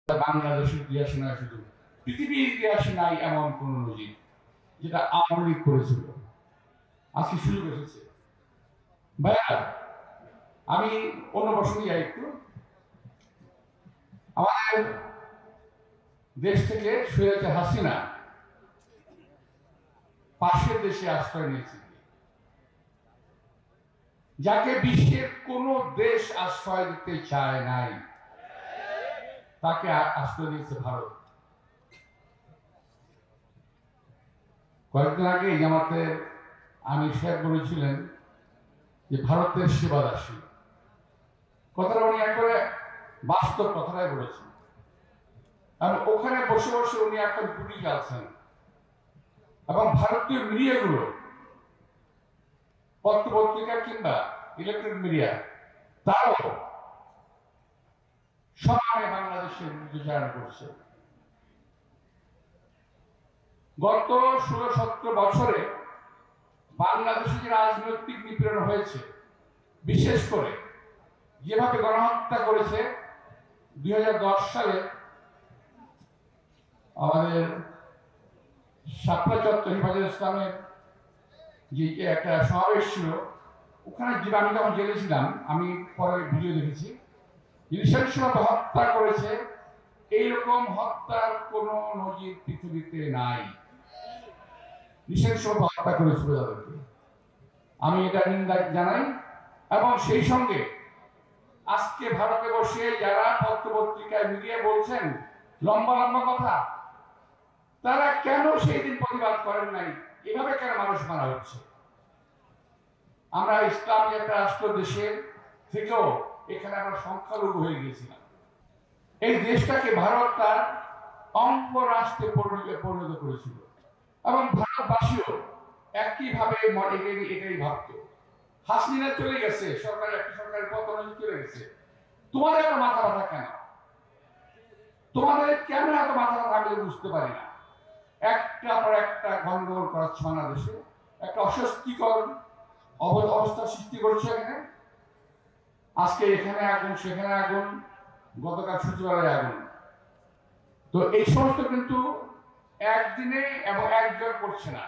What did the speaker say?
বাংলাদেশের ইতিহাসে নয়, শুধু পৃথিবীর ইতিহাসে নাই এমন কোন নজির যেটা আওয়ামী লীগ করেছিল। আজকে সুযোগ এসেছে। ভাইয়া, আমি অন্য প্রসঙ্গে যাই একটু। আমাদের দেশ থেকে স্বৈরাচার হাসিনা পাশের দেশে আশ্রয় নিয়েছে, যাকে বিশ্বের কোন দেশ আশ্রয় দিতে চায় নাই, তাকে আশ্রয় দিয়েছে ভারত। কয়েকদিন আগে জামাতের আমির সাহেব বলেছিলেন যে ভারতের সেবাদাসী, কথাটা উনি একবারে বাস্তব কথাটাই বলেছেন। আর ওখানে বসে বসে উনি এখন গুটি চালছেন এবং ভারতীয় মিডিয়াগুলো, পত্র পত্রিকা কিংবা ইলেকট্রনিক মিডিয়া, তারাও সমানে বাংলাদেশের বিচারণা করছে। গত 16-17 বছরে বাংলাদেশে যে রাজনৈতিক নিপীড়ন হয়েছে, বিশেষ করে যেভাবে গণহত্যা করেছে 2010 সালে আমাদের শাপলা চত্বর হেফাজত ইসলামের যে একটা সমাবেশ ছিল, ওখানে যে আমি যখন জেলে ছিলাম, আমি পরে ভিডিও দেখেছি, নৃশংসভাবে হত্যা করেছে। এইরকম হত্যার কোন নজির পৃথিবীতে নাই। নৃশংসভাবে হত্যা করেছিল তাদেরকে। আমি এটা নিন্দা জানাই। এবং সেই সঙ্গে আজকে ভারতে বসে যারা পত্র পত্রিকায় মিডিয়া বলছেন লম্বা লম্বা কথা, তারা কেন সেই দিন প্রতিবাদ করেন নাই? এভাবে কেন মানুষ মারা হচ্ছে? আমরা ইসলামী একটা রাষ্ট্র দেশের থেকেও এখানে আমরা সংখ্যালঘু হয়ে গিয়েছিলাম। এই দেশটাকে ভারত তার অঙ্গ রাষ্ট্রে পরিণত করেছিল এবং ভারতবাসীও একইভাবে এটাই ভাবত। হাসিনা চলে গেছে, সরকারের পতন চলে গেছে, তোমাদের এত মাথা ব্যথা কেন? তোমাদের কেন এত মাথা ব্যথা? আমি বুঝতে পারি না। একটা পর একটা গন্ডগোল করাচ্ছে বাংলাদেশে, একটা অস্বস্তিকর অবস্থা সৃষ্টি করছে এখানে। আজকে এখানে আগুন, সেখানে আগুন, গতকাল সচিবালয়ে আগুন। তো এই সমস্ত কিন্তু একদিনে এবং একজন করছে না।